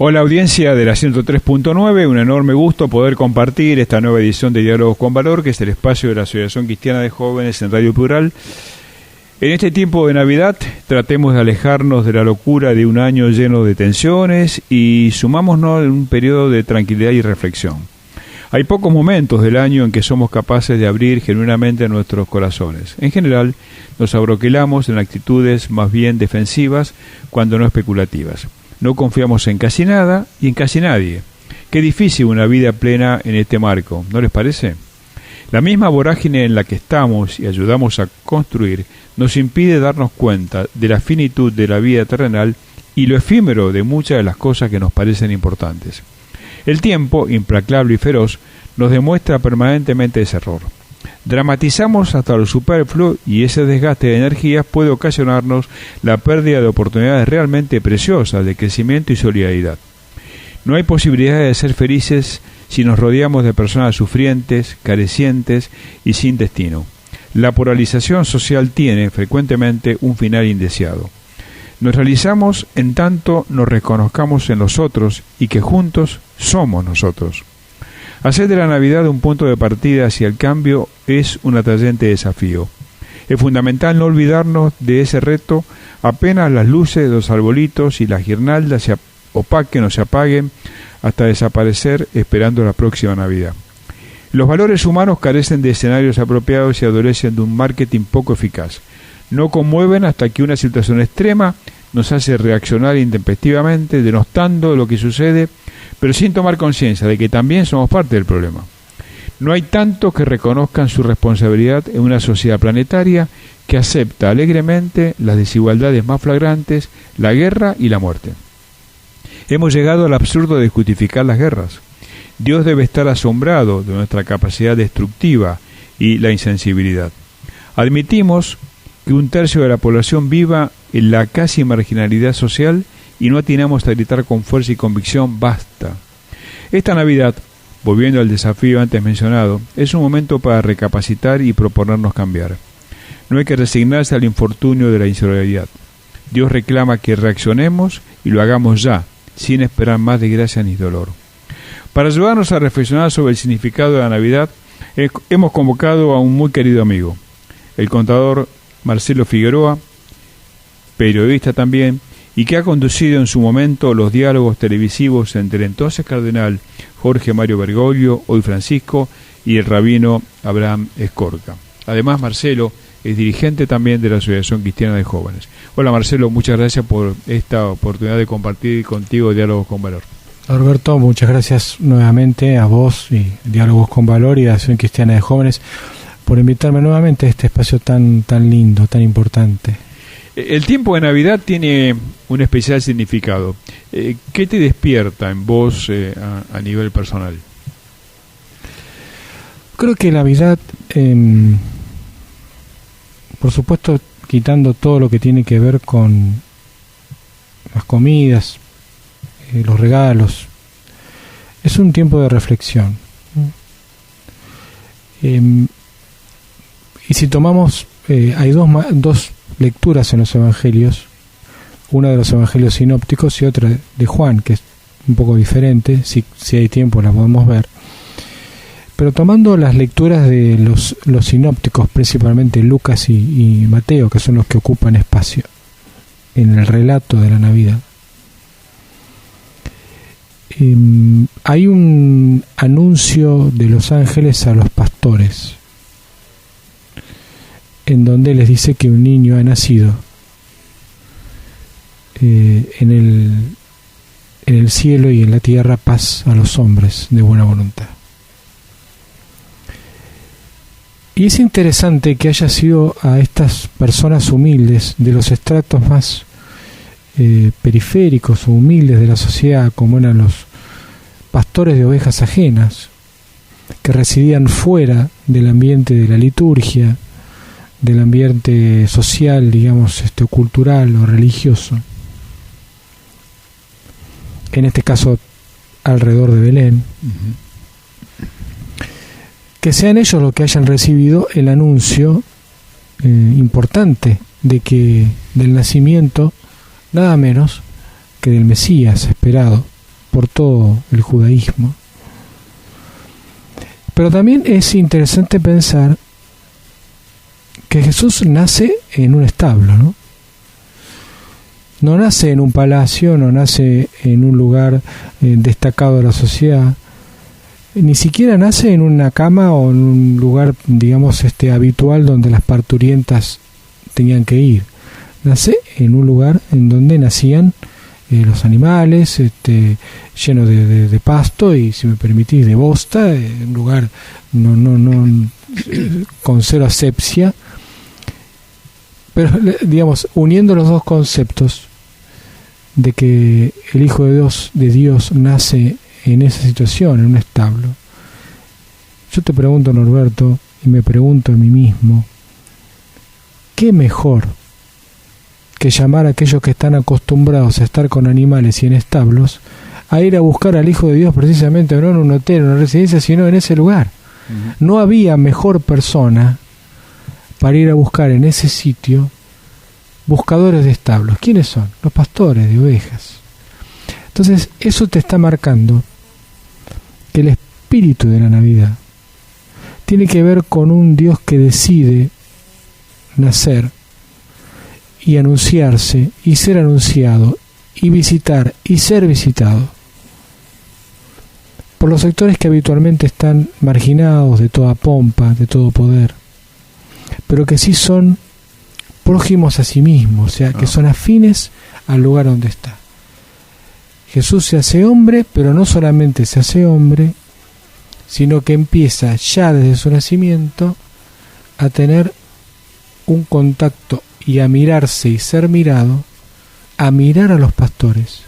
Hola audiencia de la 103.9, un enorme gusto poder compartir esta nueva edición de Diálogos con Valor, que es el espacio de la Asociación Cristiana de Jóvenes en Radio Plural. En este tiempo de Navidad tratemos de alejarnos de la locura de un año lleno de tensiones y sumámonos en un periodo de tranquilidad y reflexión. Hay pocos momentos del año en que somos capaces de abrir genuinamente nuestros corazones. En general, nos abroquelamos en actitudes más bien defensivas, cuando no especulativas. No confiamos en casi nada y en casi nadie. Qué difícil una vida plena en este marco, ¿no les parece? La misma vorágine en la que estamos y ayudamos a construir nos impide darnos cuenta de la finitud de la vida terrenal y lo efímero de muchas de las cosas que nos parecen importantes. El tiempo, implacable y feroz, nos demuestra permanentemente ese error. Dramatizamos hasta lo superfluo y ese desgaste de energías puede ocasionarnos la pérdida de oportunidades realmente preciosas de crecimiento y solidaridad. No hay posibilidad de ser felices si nos rodeamos de personas sufrientes, carecientes y sin destino. La polarización social tiene frecuentemente un final indeseado. Nos realizamos en tanto nos reconozcamos en los otros y que juntos somos nosotros. Hacer de la Navidad un punto de partida hacia el cambio es un atrayente desafío. Es fundamental no olvidarnos de ese reto apenas las luces de los arbolitos y las guirnaldas se opaquen o se apaguen hasta desaparecer esperando la próxima Navidad. Los valores humanos carecen de escenarios apropiados y adolecen de un marketing poco eficaz. No conmueven hasta que una situación extrema nos hace reaccionar intempestivamente, denostando lo que sucede, pero sin tomar conciencia de que también somos parte del problema. No hay tantos que reconozcan su responsabilidad en una sociedad planetaria que acepta alegremente las desigualdades más flagrantes, la guerra y la muerte. Hemos llegado al absurdo de justificar las guerras. Dios debe estar asombrado de nuestra capacidad destructiva y la insensibilidad. Admitimos que un tercio de la población viva en la casi marginalidad social y no atinamos a gritar con fuerza y convicción ¡basta! Esta Navidad, volviendo al desafío antes mencionado, es un momento para recapacitar y proponernos cambiar. No hay que resignarse al infortunio de la insolidaridad. Dios reclama que reaccionemos y lo hagamos ya, sin esperar más desgracia ni dolor. Para ayudarnos a reflexionar sobre el significado de la Navidad, hemos convocado a un muy querido amigo, el contador Marcelo Figueroa, periodista también, y que ha conducido en su momento los diálogos televisivos entre el entonces cardenal Jorge Mario Bergoglio, hoy Francisco, y el rabino Abraham Escorca. Además, Marcelo es dirigente también de la Asociación Cristiana de Jóvenes. Hola Marcelo, muchas gracias por esta oportunidad de compartir contigo Diálogos con Valor. Alberto, muchas gracias nuevamente a vos y Diálogos con Valor y a la Asociación Cristiana de Jóvenes por invitarme nuevamente a este espacio tan lindo, tan importante. El tiempo de Navidad tiene un especial significado. ¿Qué te despierta en vos a nivel personal? Creo que la Navidad, por supuesto, quitando todo lo que tiene que ver con las comidas, los regalos, es un tiempo de reflexión. Y si tomamos, hay dos lecturas en los evangelios, una de los evangelios sinópticos y otra de Juan, que es un poco diferente, si hay tiempo la podemos ver, pero tomando las lecturas de los sinópticos, principalmente Lucas y Mateo, que son los que ocupan espacio en el relato de la Navidad, hay un anuncio de los ángeles a los pastores, en donde les dice que un niño ha nacido en el cielo y en la tierra paz a los hombres de buena voluntad. Y es interesante que haya sido a estas personas humildes, de los estratos más periféricos o humildes de la sociedad, como eran los pastores de ovejas ajenas, que residían fuera del ambiente de la liturgia, del ambiente social, digamos, cultural o religioso, en este caso alrededor de Belén, que sean ellos los que hayan recibido el anuncio importante de que del nacimiento nada menos que del Mesías esperado, por todo el judaísmo. Pero también es interesante pensar que Jesús nace en un establo, ¿no? No nace en un palacio, no nace en un lugar destacado de la sociedad, ni siquiera nace en una cama o en un lugar, digamos, habitual donde las parturientas tenían que ir. Nace en un lugar en donde nacían los animales, lleno de pasto y, si me permitís, de bosta, un lugar con cero asepsia. Pero, digamos, uniendo los dos conceptos de que el Hijo de Dios nace en esa situación, en un establo, yo te pregunto, Norberto, y me pregunto a mí mismo, ¿qué mejor que llamar a aquellos que están acostumbrados a estar con animales y en establos a ir a buscar al Hijo de Dios precisamente no en un hotel, en una residencia, sino en ese lugar? Uh-huh. No había mejor persona para ir a buscar en ese sitio buscadores de establos. ¿Quiénes son? Los pastores de ovejas. Entonces, eso te está marcando que el espíritu de la Navidad tiene que ver con un Dios que decide nacer y anunciarse y ser anunciado y visitar y ser visitado por los sectores que habitualmente están marginados de toda pompa, de todo poder, pero que sí son prójimos a sí mismos, o sea, que son afines al lugar donde está. Jesús se hace hombre, pero no solamente se hace hombre, sino que empieza ya desde su nacimiento a tener un contacto y a mirarse y ser mirado, a mirar a los pastores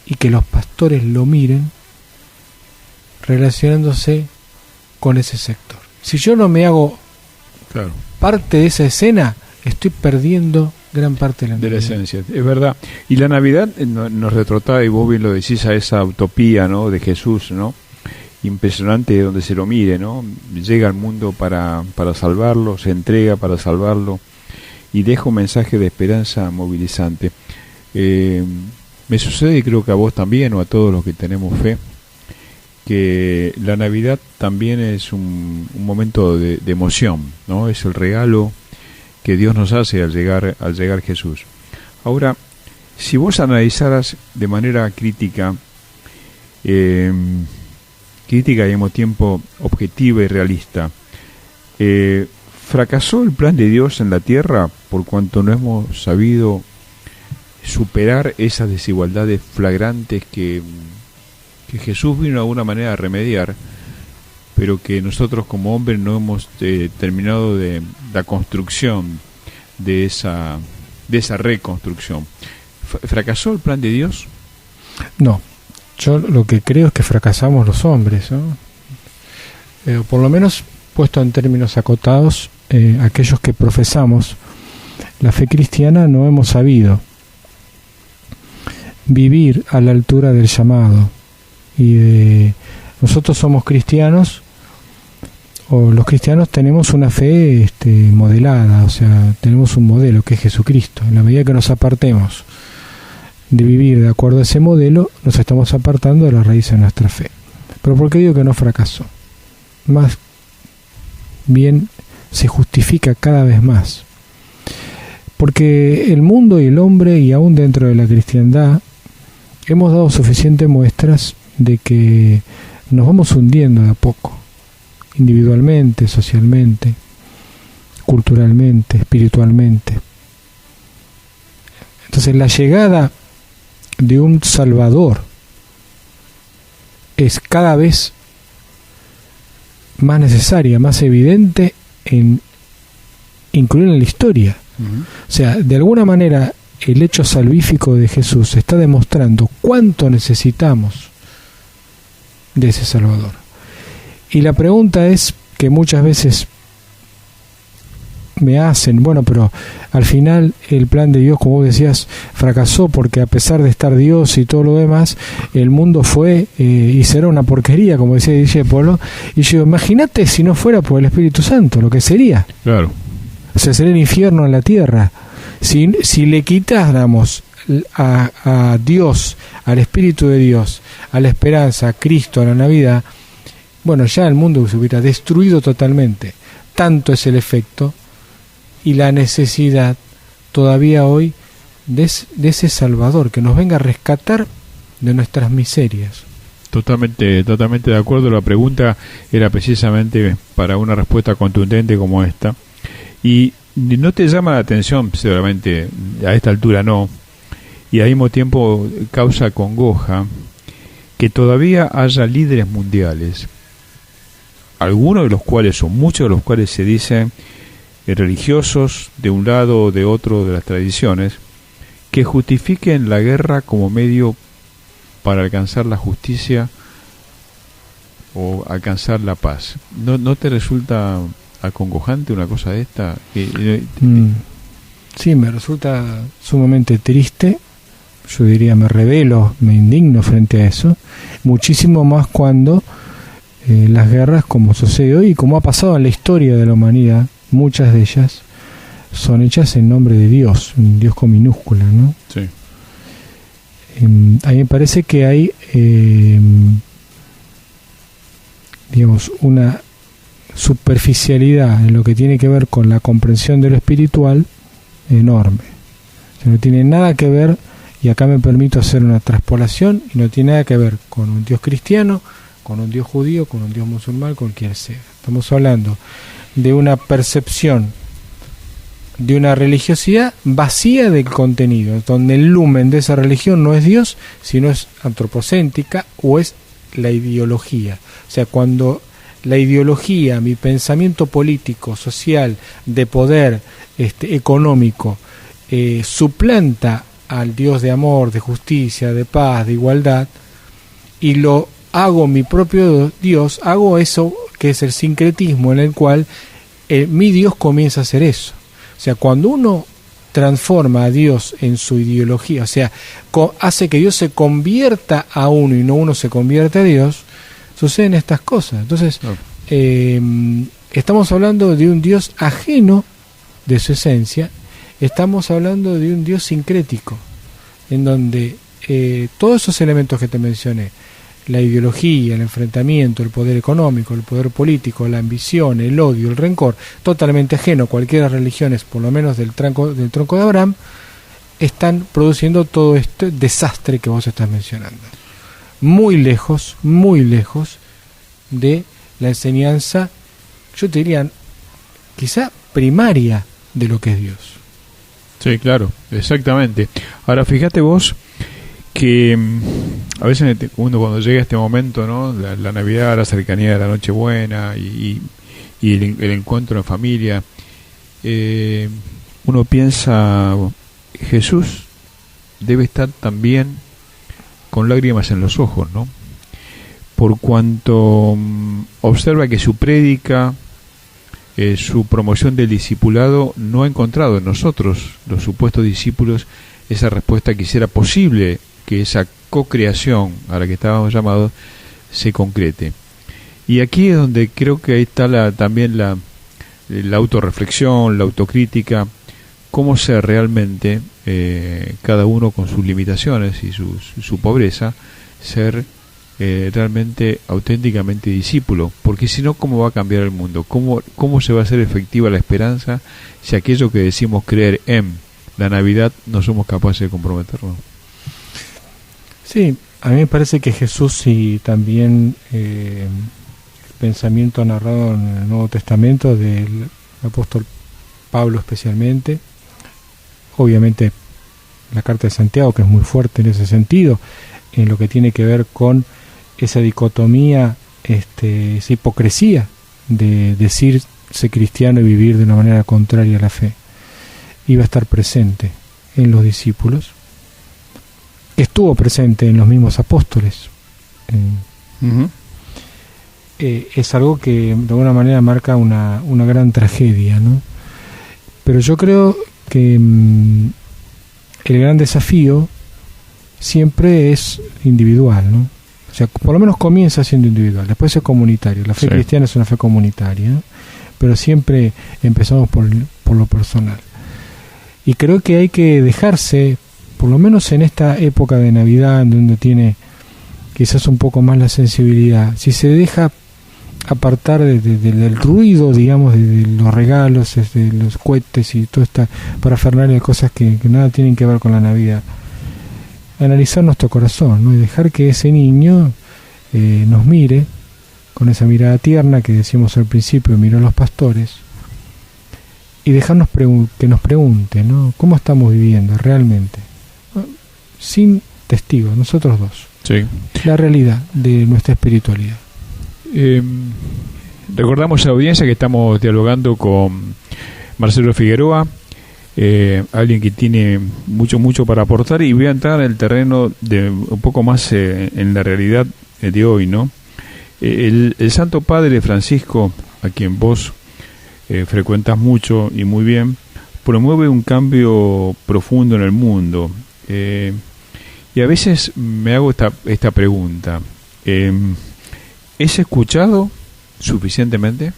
y que los pastores lo miren relacionándose con ese sector. Si yo no me hago parte de esa escena, estoy perdiendo gran parte de la esencia, es verdad. Y la Navidad nos retrotrae, y vos bien lo decís, a esa utopía, ¿no?, de Jesús, ¿no?, impresionante, donde se lo mire, ¿no?, llega al mundo para salvarlo, se entrega para salvarlo y deja un mensaje de esperanza movilizante. Me sucede, y creo que a vos también, o a todos los que tenemos fe, que la Navidad también es un momento de emoción, ¿no? Es el regalo que Dios nos hace al llegar Jesús. Ahora, si vos analizaras de manera crítica y al mismo tiempo objetiva y realista, ¿fracasó el plan de Dios en la tierra por cuanto no hemos sabido superar esas desigualdades flagrantes que Jesús vino de alguna manera a remediar, pero que nosotros como hombres no hemos terminado de la construcción de esa reconstrucción? ¿Fracasó el plan de Dios? No, yo lo que creo es que fracasamos los hombres, ¿no? Por lo menos, puesto en términos acotados, aquellos que profesamos la fe cristiana no hemos sabido vivir a la altura del llamado. Nosotros somos cristianos, o los cristianos tenemos una fe modelada, o sea, tenemos un modelo que es Jesucristo. En la medida que nos apartemos de vivir de acuerdo a ese modelo, nos estamos apartando de la raíz de nuestra fe. Pero ¿por qué digo que no fracasó? Más bien se justifica cada vez más, porque el mundo y el hombre, y aún dentro de la cristiandad, hemos dado suficientes muestras de que nos vamos hundiendo de a poco, individualmente, socialmente, culturalmente, espiritualmente. Entonces, la llegada de un Salvador es cada vez más necesaria, más evidente en incluir en la historia. Uh-huh. O sea, de alguna manera, el hecho salvífico de Jesús está demostrando cuánto necesitamos de ese Salvador. Y la pregunta es que muchas veces me hacen, bueno, pero al final el plan de Dios, como vos decías, fracasó porque a pesar de estar Dios y todo lo demás, el mundo fue y será una porquería, como decía DJ Polo. Y yo, imagínate si no fuera por el Espíritu Santo, lo que sería. Claro. O sea, sería el infierno en la tierra. Si le quitáramos a Dios, al Espíritu de Dios, a la esperanza, a Cristo, a la Navidad, bueno, ya el mundo se hubiera destruido totalmente. Tanto es el efecto y la necesidad todavía hoy de ese Salvador que nos venga a rescatar de nuestras miserias. Totalmente de acuerdo. La pregunta era precisamente para una respuesta contundente como esta. Y no te llama la atención, seguramente a esta altura no, y al mismo tiempo causa congoja que todavía haya líderes mundiales, algunos de los cuales, o muchos de los cuales se dicen religiosos de un lado o de otro de las tradiciones, que justifiquen la guerra como medio para alcanzar la justicia o alcanzar la paz. ¿No te resulta acongojante una cosa de esta? Sí, me resulta sumamente triste. Yo diría, me rebelo, me indigno frente a eso. Muchísimo más cuando las guerras, como sucede hoy y como ha pasado en la historia de la humanidad, muchas de ellas son hechas en nombre de Dios, un Dios con minúscula, ¿no? Sí. A mí me parece que hay, digamos, una superficialidad en lo que tiene que ver con la comprensión de lo espiritual enorme. O sea, no tiene nada que ver, y acá me permito hacer una traspolación, y no tiene nada que ver con un Dios cristiano, con un Dios judío, con un Dios musulmán, con quien sea. Estamos hablando de una percepción de una religiosidad vacía del contenido, donde el lumen de esa religión no es Dios, sino es antropocéntrica o es la ideología. O sea, cuando la ideología, mi pensamiento político, social, de poder, económico, suplanta al Dios de amor, de justicia, de paz, de igualdad, y lo hago mi propio Dios, hago eso que es el sincretismo en el cual mi Dios comienza a hacer eso. O sea, cuando uno transforma a Dios en su ideología, o sea, hace que Dios se convierta a uno y no uno se convierta a Dios, suceden estas cosas. Entonces, estamos hablando de un Dios ajeno de su esencia, estamos hablando de un Dios sincrético, en donde todos esos elementos que te mencioné, la ideología, el enfrentamiento, el poder económico, el poder político, la ambición, el odio, el rencor, totalmente ajeno a cualquiera de las religiones, por lo menos del tronco de Abraham, están produciendo todo este desastre que vos estás mencionando. Muy lejos de la enseñanza, yo te diría, quizá primaria de lo que es Dios. Sí, claro, exactamente. Ahora, fíjate vos que a veces uno cuando llega este momento, ¿no? La Navidad, la cercanía de la Nochebuena y el encuentro en familia, uno piensa, Jesús debe estar también con lágrimas en los ojos, ¿no? Por cuanto observa que su prédica, su promoción del discipulado no ha encontrado en nosotros, los supuestos discípulos, esa respuesta que hiciera posible que esa co-creación a la que estábamos llamados se concrete. Y aquí es donde creo que ahí está también la autorreflexión, la autocrítica, cómo ser realmente, cada uno con sus limitaciones y su pobreza, ser realmente auténticamente discípulo, porque si no, ¿cómo va a cambiar el mundo? ¿Cómo se va a hacer efectiva la esperanza si aquello que decimos creer en la Navidad no somos capaces de comprometernos? Sí, a mí me parece que Jesús y también el pensamiento narrado en el Nuevo Testamento del apóstol Pablo especialmente, obviamente la carta de Santiago, que es muy fuerte en ese sentido, en lo que tiene que ver con esa dicotomía, esa hipocresía de decirse cristiano y vivir de una manera contraria a la fe, iba a estar presente en los discípulos, estuvo presente en los mismos apóstoles. Es algo que de alguna manera marca una gran tragedia, ¿no? Pero yo creo que el gran desafío siempre es individual, ¿no? O sea, por lo menos comienza siendo individual, después es comunitario. La fe cristiana es una fe comunitaria, ¿no? Pero siempre empezamos por lo personal. Y creo que hay que dejarse, por lo menos en esta época de Navidad, donde tiene quizás un poco más la sensibilidad, si se deja apartar del ruido, digamos, de los regalos, de los cohetes y toda esta parafernalia de cosas que nada tienen que ver con la Navidad, analizar nuestro corazón, ¿no? Y dejar que ese niño nos mire con esa mirada tierna que decíamos al principio, miró a los pastores, y dejarnos que nos pregunte, ¿no? ¿Cómo estamos viviendo realmente? Sin testigos, nosotros dos. Sí. La realidad de nuestra espiritualidad. Recordamos a la audiencia que estamos dialogando con Marcelo Figueroa, alguien que tiene mucho para aportar, y voy a entrar en el terreno de un poco más en la realidad de hoy, ¿no? El Santo Padre Francisco, a quien vos frecuentas mucho y muy bien, promueve un cambio profundo en el mundo, y a veces me hago esta pregunta: ¿es escuchado suficientemente?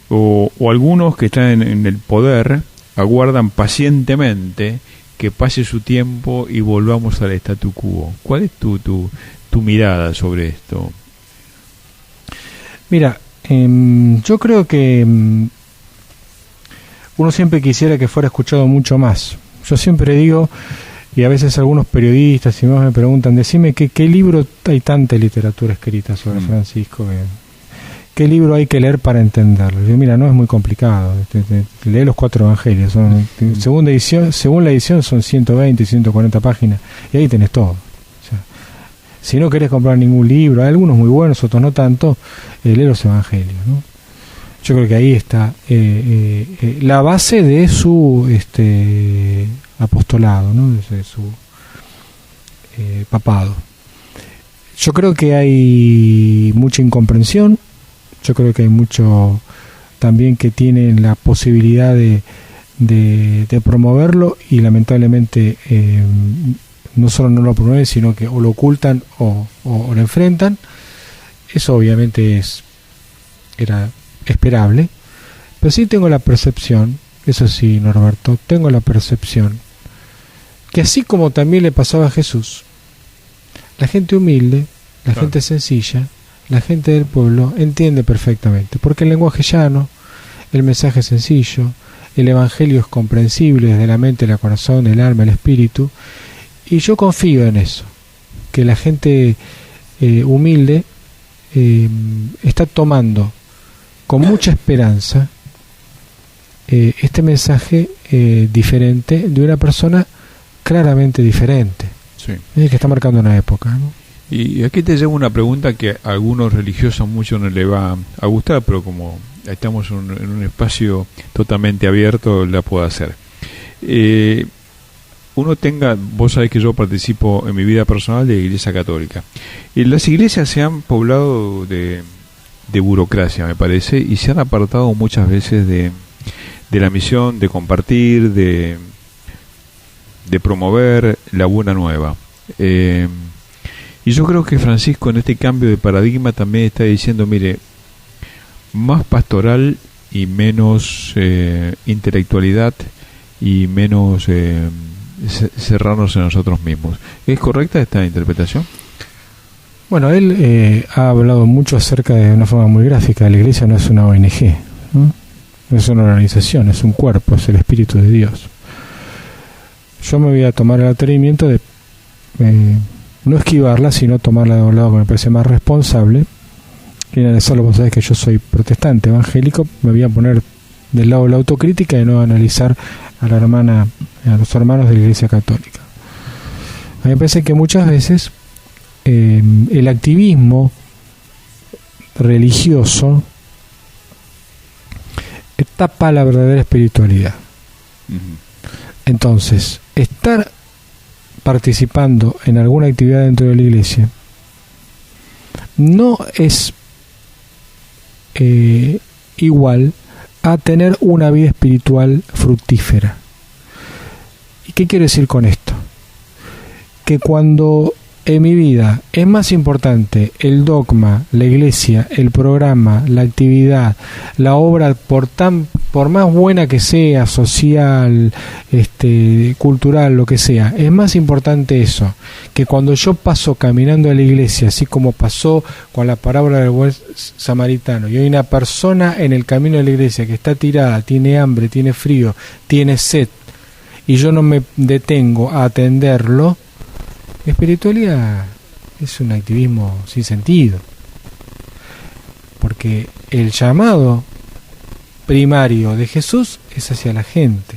O algunos que están en el poder aguardan pacientemente que pase su tiempo y volvamos al statu quo. ¿Cuál es tu mirada sobre esto? Mira, yo creo que uno siempre quisiera que fuera escuchado mucho más. Yo siempre digo, y a veces algunos periodistas y más me preguntan, decime qué libro, hay tanta literatura escrita sobre Francisco, qué libro hay que leer para entenderlo. Yo, mira, no es muy complicado, lee los 4 evangelios, según la edición son 120, 140 páginas, y ahí tenés todo. O sea, si no querés comprar ningún libro, hay algunos muy buenos, otros no tanto, lee los evangelios, ¿no? Yo creo que ahí está la base de su apostolado, ¿no? De su papado. Yo creo que hay mucha incomprensión, yo creo que hay mucho también que tienen la posibilidad de promoverlo, y lamentablemente no solo no lo promueven, sino que o lo ocultan o lo enfrentan. Eso obviamente era esperable, pero sí tengo la percepción, eso sí, Norberto, tengo la percepción que así como también le pasaba a Jesús, la gente humilde, la gente sencilla, la gente del pueblo entiende perfectamente, porque el lenguaje es llano, el mensaje es sencillo, el evangelio es comprensible desde la mente, el corazón, el alma, el espíritu, y yo confío en eso, que la gente humilde está tomando con mucha esperanza este mensaje diferente de una persona claramente diferente, sí, que está marcando una época, ¿no? Y aquí te llevo una pregunta que a algunos religiosos mucho no le va a gustar, pero como estamos en un espacio totalmente abierto, la puedo hacer. Vos sabés que yo participo en mi vida personal de Iglesia Católica, y las iglesias se han poblado de burocracia, me parece, y se han apartado muchas veces de la misión de compartir, de promover la buena nueva. Y yo creo que Francisco, en este cambio de paradigma, también está diciendo, mire, más pastoral y menos intelectualidad y menos cerrarnos en nosotros mismos. ¿Es correcta esta interpretación? Bueno, él ha hablado mucho acerca de una forma muy gráfica. La Iglesia no es una ONG, ¿no? Es una organización, es un cuerpo, es el Espíritu de Dios. Yo me voy a tomar el atrevimiento de no esquivarla, sino tomarla de un lado que me parece más responsable y analizarlo. Vos sabés que yo soy protestante, evangélico, me voy a poner del lado de la autocrítica y no analizar a los hermanos de la Iglesia Católica. A mí me parece que muchas veces el activismo religioso tapa la verdadera espiritualidad. Entonces, estar participando en alguna actividad dentro de la iglesia no es igual a tener una vida espiritual fructífera. ¿Y qué quiero decir con esto? Que cuando en mi vida es más importante el dogma, la iglesia, el programa, la actividad, la obra, por más buena que sea, social, cultural, lo que sea, es más importante eso, que cuando yo paso caminando a la iglesia, así como pasó con la parábola del buen samaritano, y hay una persona en el camino de la iglesia que está tirada, tiene hambre, tiene frío, tiene sed, y yo no me detengo a atenderlo. Espiritualidad es un activismo sin sentido, porque el llamado primario de Jesús es hacia la gente.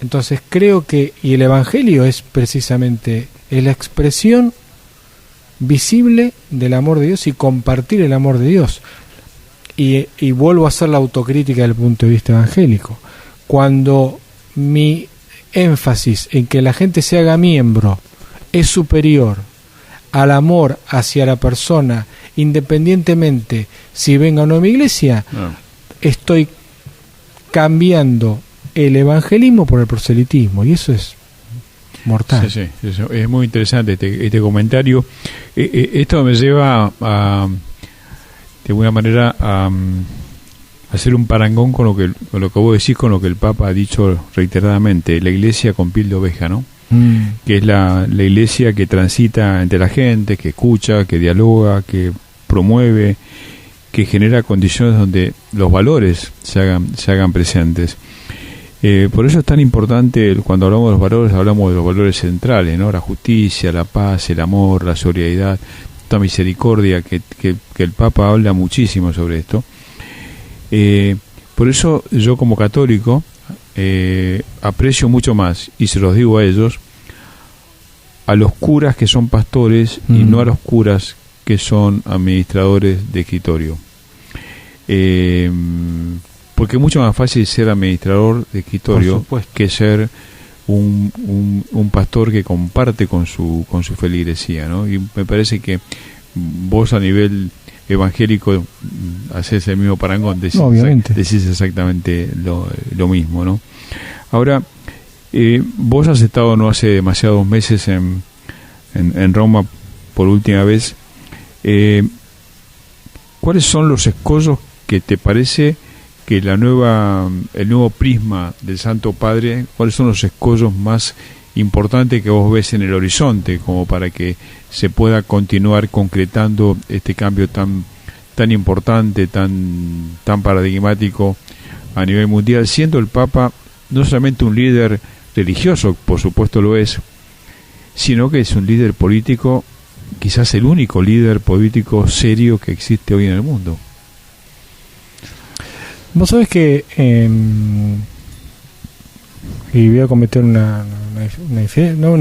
Entonces creo que, y el Evangelio es precisamente la expresión visible del amor de Dios y compartir el amor de Dios. Y vuelvo a hacer la autocrítica desde el punto de vista evangélico. Cuando mi énfasis en que la gente se haga miembro es superior al amor hacia la persona, independientemente si venga o no a mi iglesia, estoy cambiando el evangelismo por el proselitismo, y eso es mortal. Sí, eso es muy interesante este comentario. Esto me lleva de alguna manera a hacer un parangón con lo que vos decís, con lo que el Papa ha dicho reiteradamente, la iglesia con piel de oveja, ¿no? Que es la iglesia que transita entre la gente, que escucha, que dialoga, que promueve, que genera condiciones donde los valores se hagan presentes. Por eso es tan importante, cuando hablamos de los valores, hablamos de los valores centrales, ¿no? La justicia, la paz, el amor, la solidaridad, la misericordia, que el Papa habla muchísimo sobre esto. Por eso yo como católico aprecio mucho más, y se los digo a ellos, a los curas que son pastores y no a los curas que son administradores de escritorio. Porque es mucho más fácil ser administrador de escritorio que ser un pastor que comparte con su feligresía, ¿no? Y me parece que vos a nivel evangélico haces el mismo parangón, decís exactamente lo mismo, ¿no? Ahora, vos has estado no hace demasiados meses en Roma por última vez. ¿Cuáles son los escollos que te parece que el nuevo prisma del Santo Padre, cuáles son los escollos más importantes que vos ves en el horizonte, como para que se pueda continuar concretando este cambio tan importante, tan paradigmático a nivel mundial, siendo el Papa no solamente un líder religioso, por supuesto lo es, sino que es un líder político, quizás el único líder político serio que existe hoy en el mundo? Vos sabés que y voy a cometer una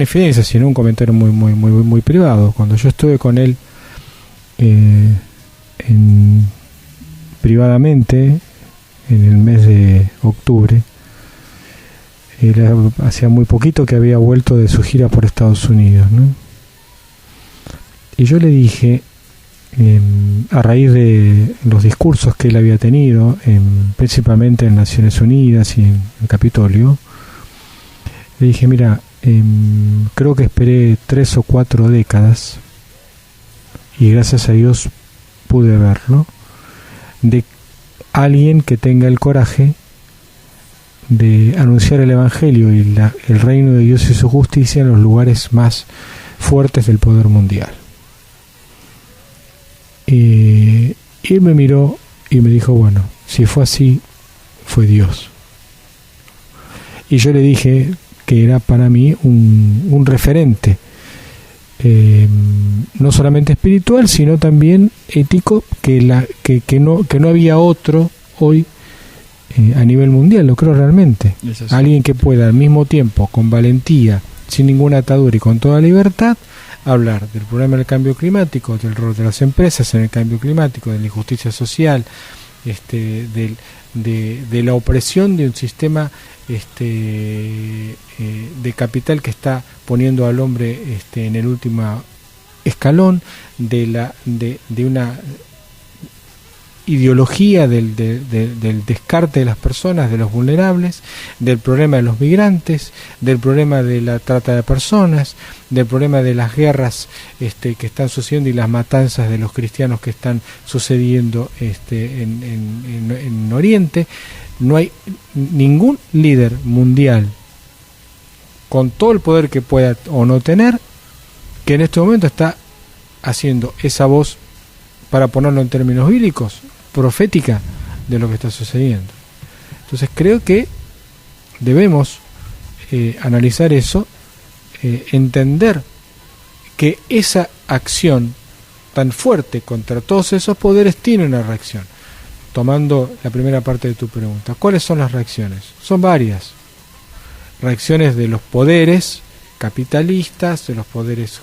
infidencia, sino un comentario muy privado. Cuando yo estuve con él privadamente en el mes de octubre, él hacía muy poquito que había vuelto de su gira por Estados Unidos, ¿no? Y yo le dije, a raíz de los discursos que él había tenido, principalmente en Naciones Unidas y en el Capitolio, le dije, mira, creo que esperé 3 o 4 décadas, y gracias a Dios pude verlo, de alguien que tenga el coraje de anunciar el Evangelio y el reino de Dios y su justicia en los lugares más fuertes del poder mundial. Y él me miró y me dijo, bueno, si fue así, fue Dios. Y yo le dije que era para mí un referente, no solamente espiritual, sino también ético, que no había otro hoy a nivel mundial, lo creo realmente. Alguien que pueda al mismo tiempo, con valentía, sin ninguna atadura y con toda libertad, hablar del problema del cambio climático, del rol de las empresas en el cambio climático, de la injusticia social, de la opresión de un sistema de capital que está poniendo al hombre en el último escalón, de ideología del descarte de las personas, de los vulnerables, del problema de los migrantes, del problema de la trata de personas, del problema de las guerras que están sucediendo y las matanzas de los cristianos que están sucediendo en Oriente. No hay ningún líder mundial con todo el poder que pueda o no tener que en este momento está haciendo esa voz, para ponerlo en términos bíblicos, profética de lo que está sucediendo. Entonces creo que debemos analizar eso, entender que esa acción tan fuerte contra todos esos poderes tiene una reacción. Tomando la primera parte de tu pregunta, ¿cuáles son las reacciones? Son varias. Reacciones de los poderes capitalistas, de los poderes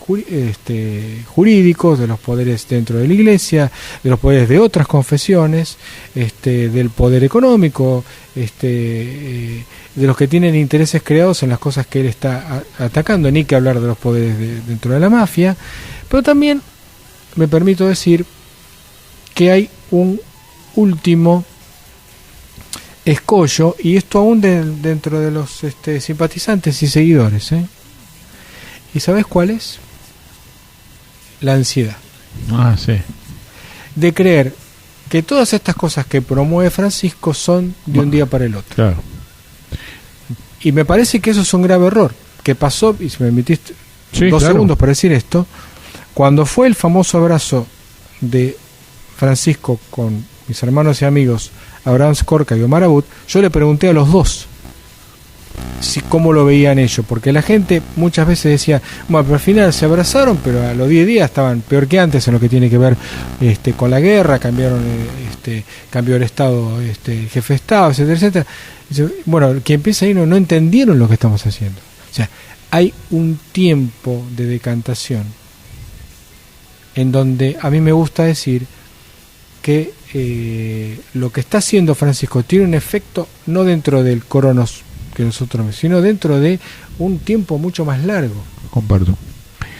jurídicos, de los poderes dentro de la Iglesia, de los poderes de otras confesiones, del poder económico, de los que tienen intereses creados en las cosas que él está atacando, ni que hablar de los poderes dentro de la mafia. Pero también me permito decir que hay un último escollo, y esto aún dentro de los simpatizantes y seguidores, ¿y sabes cuál es? La ansiedad. Sí. De creer que todas estas cosas que promueve Francisco son de un día para el otro. Claro. Y me parece que eso es un grave error que pasó, y si me permitiste segundos para decir esto, cuando fue el famoso abrazo de Francisco con mis hermanos y amigos Abraham Skorka y Omar Abud, yo le pregunté a los dos cómo lo veían ellos, porque la gente muchas veces decía, bueno, pero al final se abrazaron, pero a los 10 días estaban peor que antes en lo que tiene que ver con la guerra, cambió el Estado, el jefe de Estado, etcétera, etcétera. Bueno, quien piensa ahí no entendieron lo que estamos haciendo. O sea, hay un tiempo de decantación en donde a mí me gusta decir que lo que está haciendo Francisco tiene un efecto no dentro del Cronos que nosotros, sino dentro de un tiempo mucho más largo. Comparto.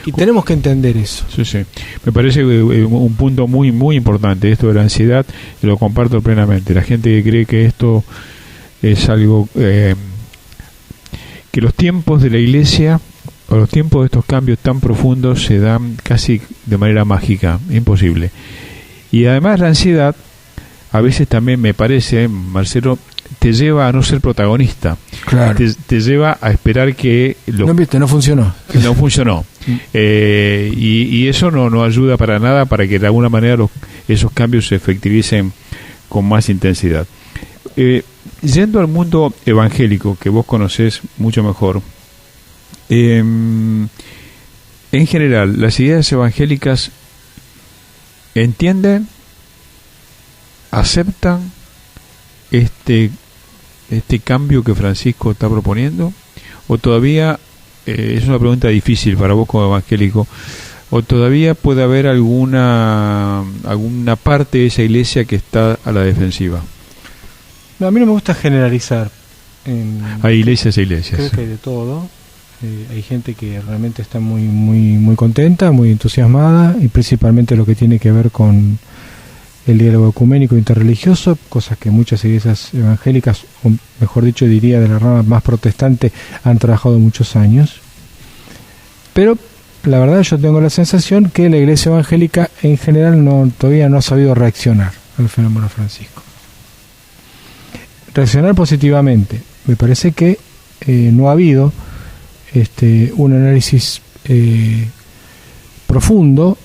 Y tenemos que entender eso. Sí. Me parece un punto muy muy importante, esto de la ansiedad, y lo comparto plenamente. La gente que cree que esto es algo que los tiempos de la Iglesia o los tiempos de estos cambios tan profundos se dan casi de manera mágica, imposible. Y además la ansiedad a veces también, me parece, Marcelo, te lleva a no ser protagonista. Claro. Te lleva a esperar que no funcionó. No funcionó. Y eso no ayuda para nada para que de alguna manera esos cambios se efectivicen con más intensidad. Yendo al mundo evangélico, que vos conocés mucho mejor, en general, las ideas evangélicas entienden, aceptan este cambio que Francisco está proponiendo, o todavía es una pregunta difícil para vos como evangélico, o todavía puede haber alguna parte de esa iglesia que está a la defensiva. No, a mí no me gusta generalizar. Hay iglesias e iglesias. Creo que hay de todo. Hay gente que realmente está muy muy muy contenta, muy entusiasmada, y principalmente lo que tiene que ver con el diálogo ecuménico interreligioso, cosas que muchas iglesias evangélicas, o mejor dicho diría de la rama más protestante, han trabajado muchos años. Pero la verdad yo tengo la sensación que la iglesia evangélica en general todavía no ha sabido reaccionar al fenómeno Francisco. Reaccionar positivamente. Me parece que no ha habido un análisis profundo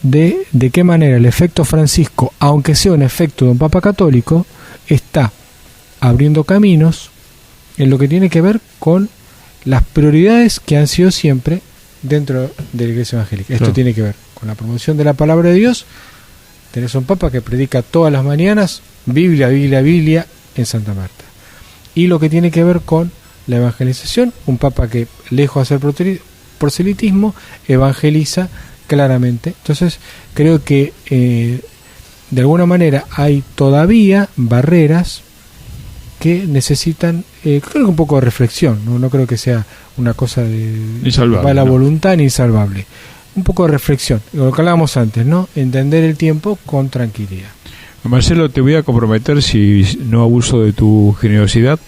de qué manera el efecto Francisco, aunque sea un efecto de un Papa católico, está abriendo caminos en lo que tiene que ver con las prioridades que han sido siempre dentro de la Iglesia Evangélica. Esto tiene que ver con la promoción de la palabra de Dios. Tenés un Papa que predica todas las mañanas Biblia, Biblia, Biblia en Santa Marta. Y lo que tiene que ver con la evangelización, un Papa que, lejos de hacer proselitismo, evangeliza claramente. Entonces creo que de alguna manera hay todavía barreras que necesitan creo que un poco de reflexión. No creo que sea una cosa de la voluntad ni insalvable. Un poco de reflexión, lo que hablábamos antes, ¿no? Entender el tiempo con tranquilidad. Marcelo, te voy a comprometer, si no abuso de tu generosidad,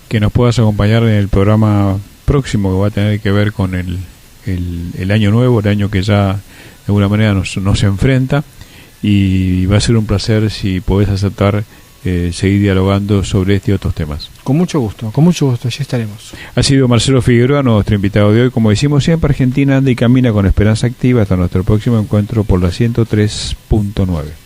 que nos puedas acompañar en el programa próximo, que va a tener que ver con el año nuevo, el año que ya de alguna manera nos enfrenta, y va a ser un placer si podés aceptar seguir dialogando sobre este y otros temas. Con mucho gusto, allí estaremos. Ha sido Marcelo Figueroa nuestro invitado de hoy. Como decimos siempre, Argentina anda y camina con esperanza activa. Hasta nuestro próximo encuentro por la 103.9.